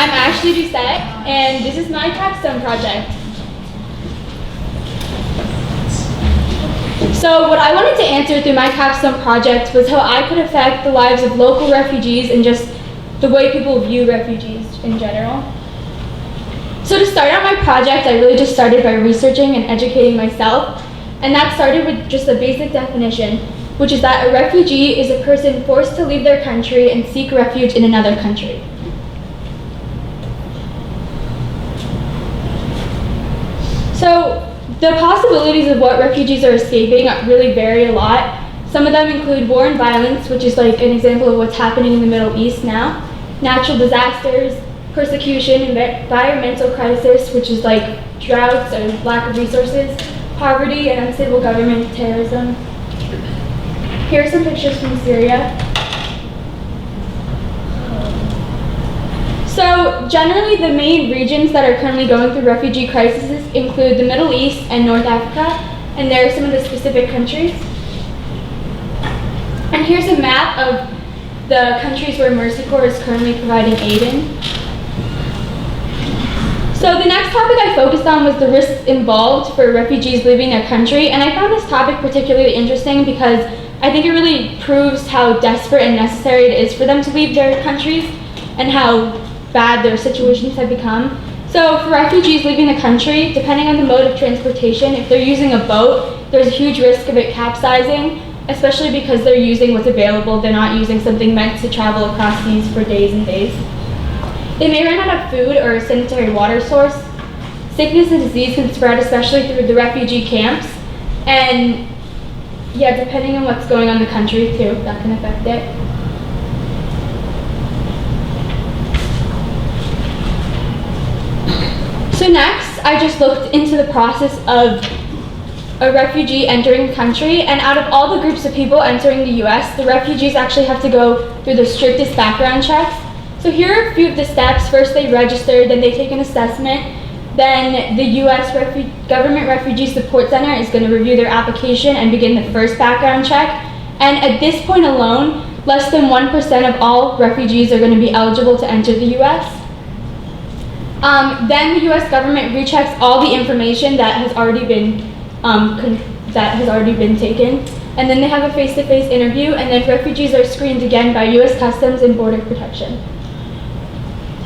I'm Ashley Doucette, and this is my Capstone project. So what I wanted to answer through my Capstone project was how I could affect the lives of local refugees and just the way people view refugees in general. So to start out my project, I really just started by researching and educating myself, and that started with just a basic definition, which is that a refugee is a person forced to leave their country and seek refuge in another country. So the possibilities of what refugees are escaping really vary a lot. Some of them include war and violence, which is like an example of what's happening in the Middle East now, natural disasters, persecution, environmental crisis, which is like droughts or lack of resources, poverty and unstable government, terrorism. Here are some pictures from Syria. So generally the main regions that are currently going through refugee crises include the Middle East and North Africa, and there are some of the specific countries. And here's a map of the countries where Mercy Corps is currently providing aid in. So the next topic I focused on was the risks involved for refugees leaving their country, and I found this topic particularly interesting because I think it really proves how desperate and necessary it is for them to leave their countries and how bad their situations have become. So for refugees leaving the country, depending on the mode of transportation, if they're using a boat, there's a huge risk of it capsizing, especially because they're using what's available. They're not using something meant to travel across seas for days and days. They may run out of food or a sanitary water source. Sickness and disease can spread, especially through the refugee camps. And yeah, depending on what's going on in the country too, that can affect it. So next, I just looked into the process of a refugee entering the country, and out of all the groups of people entering the US, the refugees actually have to go through the strictest background checks. So here are a few of the steps. First they register, then they take an assessment, then the US Government Refugee Support Center is going to review their application and begin the first background check. And at this point alone, less than 1% of all refugees are going to be eligible to enter the US. Then the U.S. government rechecks all the information that has already been taken, and then they have a face-to-face interview, and then refugees are screened again by U.S. Customs and Border Protection.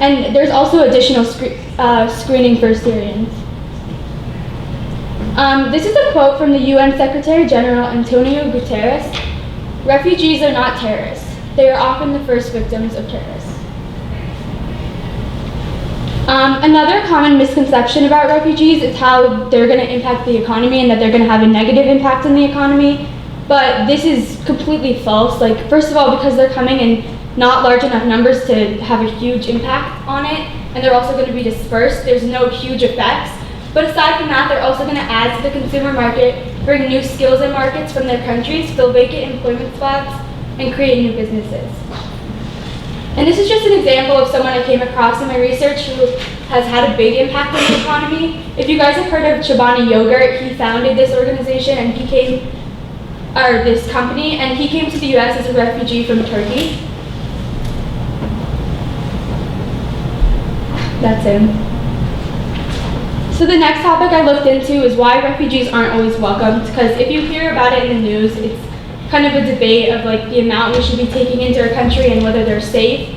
And there's also additional screening for Syrians. This is a quote from the UN Secretary General Antonio Guterres. "Refugees are not terrorists. They are often the first victims of terrorists." Another common misconception about refugees is how they're going to impact the economy and that they're going to have a negative impact on the economy. But this is completely false. Like, first of all, because they're coming in not large enough numbers to have a huge impact on it, and they're also going to be dispersed, there's no huge effects. But aside from that, they're also going to add to the consumer market, bring new skills and markets from their countries, fill vacant employment spots, and create new businesses. And this is just an example of someone I came across in my research who has had a big impact on the economy. If you guys have heard of Chobani Yogurt, he founded this organization and this company, and he came to the US as a refugee from Turkey. That's him. So the next topic I looked into is why refugees aren't always welcomed, because if you hear about it in the news, it's kind of a debate of like the amount we should be taking into our country and whether they're safe.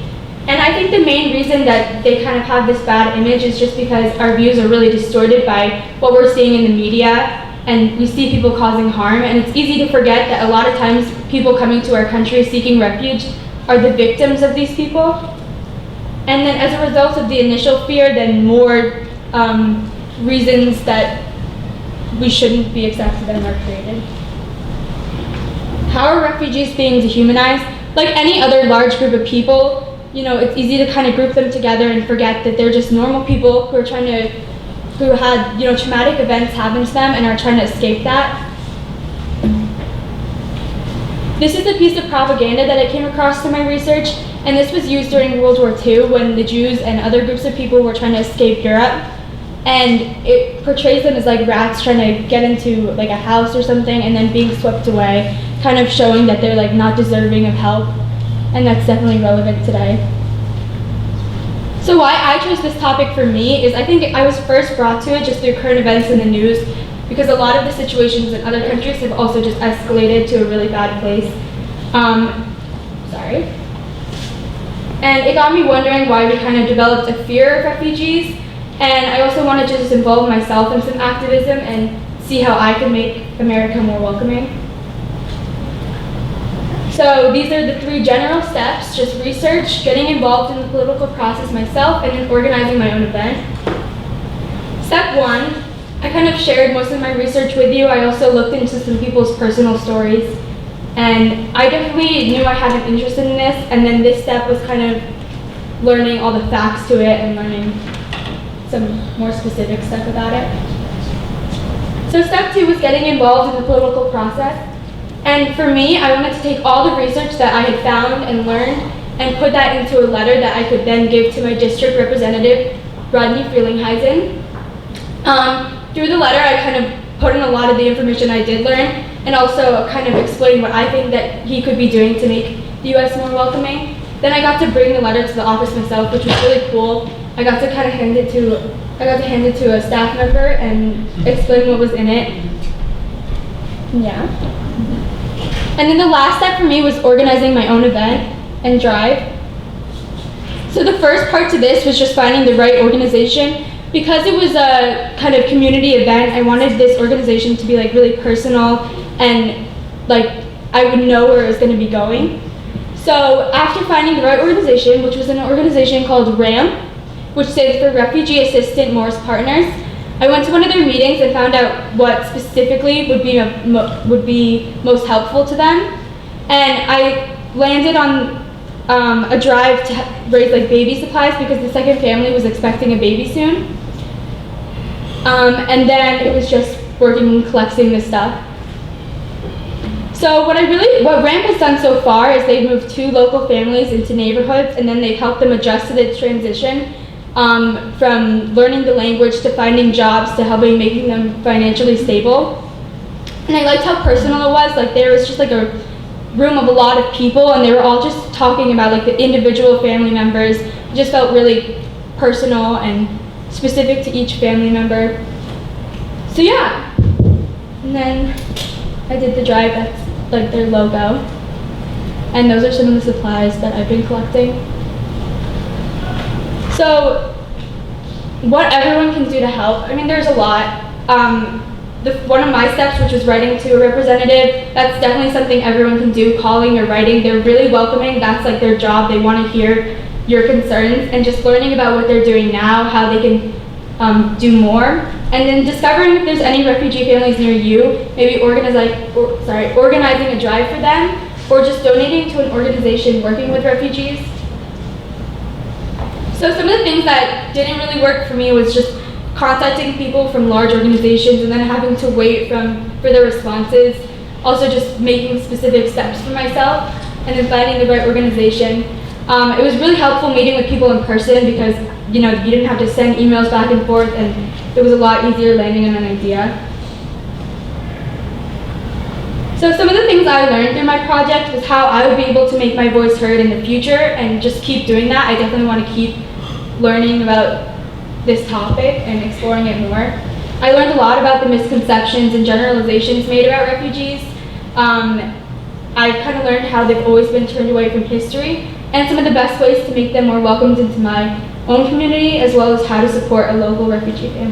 And I think the main reason that they kind of have this bad image is just because our views are really distorted by what we're seeing in the media, and we see people causing harm, and it's easy to forget that a lot of times people coming to our country seeking refuge are the victims of these people. And then as a result of the initial fear, then more reasons that we shouldn't be accepted and are created. How are refugees being dehumanized? Like any other large group of people, you know, it's easy to kind of group them together and forget that they're just normal people who had, you know, traumatic events happen to them and are trying to escape that. This is a piece of propaganda that I came across through my research, and this was used during World War II when the Jews and other groups of people were trying to escape Europe. And it portrays them as like rats trying to get into like a house or something and then being swept away, kind of showing that they're like not deserving of help. And that's definitely relevant today. So why I chose this topic for me is I think I was first brought to it just through current events in the news, because a lot of the situations in other countries have also just escalated to a really bad place. Sorry. And it got me wondering why we kind of developed a fear of refugees, and I also wanted to just involve myself in some activism and see how I could make America more welcoming. So these are the 3 general steps: just research, getting involved in the political process myself, and then organizing my own event. Step 1, I kind of shared most of my research with you. I also looked into some people's personal stories, and I definitely knew I had an interest in this, and then this step was kind of learning all the facts to it and learning some more specific stuff about it. So step 2 was getting involved in the political process. And for me, I wanted to take all the research that I had found and learned and put that into a letter that I could then give to my district representative, Rodney Frelinghuysen. Through the letter, I kind of put in a lot of the information I did learn, and also kind of explain what I think that he could be doing to make the U.S. more welcoming. Then I got to bring the letter to the office myself, which was really cool. I got to kind of hand it to a staff member and explain what was in it. Yeah. And then the last step for me was organizing my own event and drive. So the first part to this was just finding the right organization. Because it was a kind of community event, I wanted this organization to be like really personal and like I would know where it was going to be going. So after finding the right organization, which was an organization called RAM, which stands for Refugee Assistant Morris Partners, I went to one of their meetings and found out what specifically would be most helpful to them, and I landed on a drive to raise like baby supplies because the second family was expecting a baby soon, and then it was just working and collecting this stuff. So what RAMP has done so far is they've moved 2 local families into neighborhoods, and then they've helped them adjust to the transition. From learning the language to finding jobs to helping making them financially stable. And I liked how personal it was. Like there was just like a room of a lot of people and they were all just talking about like the individual family members. It just felt really personal and specific to each family member. So yeah. And then I did the drive, that's like their logo. And those are some of the supplies that I've been collecting. So, what everyone can do to help, I mean, there's a lot. One of my steps, which was writing to a representative, that's definitely something everyone can do, calling or writing. They're really welcoming, that's like their job, they want to hear your concerns, and just learning about what they're doing now, how they can do more, and then discovering if there's any refugee families near you, maybe organizing a drive for them, or just donating to an organization working with refugees. So some of the things that didn't really work for me was just contacting people from large organizations and then having to wait for their responses. Also just making specific steps for myself and then finding the right organization. It was really helpful meeting with people in person because you didn't have to send emails back and forth, and it was a lot easier landing on an idea. So some of the things I learned through my project was how I would be able to make my voice heard in the future and just keep doing that. I definitely want to keep learning about this topic and exploring it more. I learned a lot about the misconceptions and generalizations made about refugees. I kind of learned how they've always been turned away from history and some of the best ways to make them more welcomed into my own community, as well as how to support a local refugee family.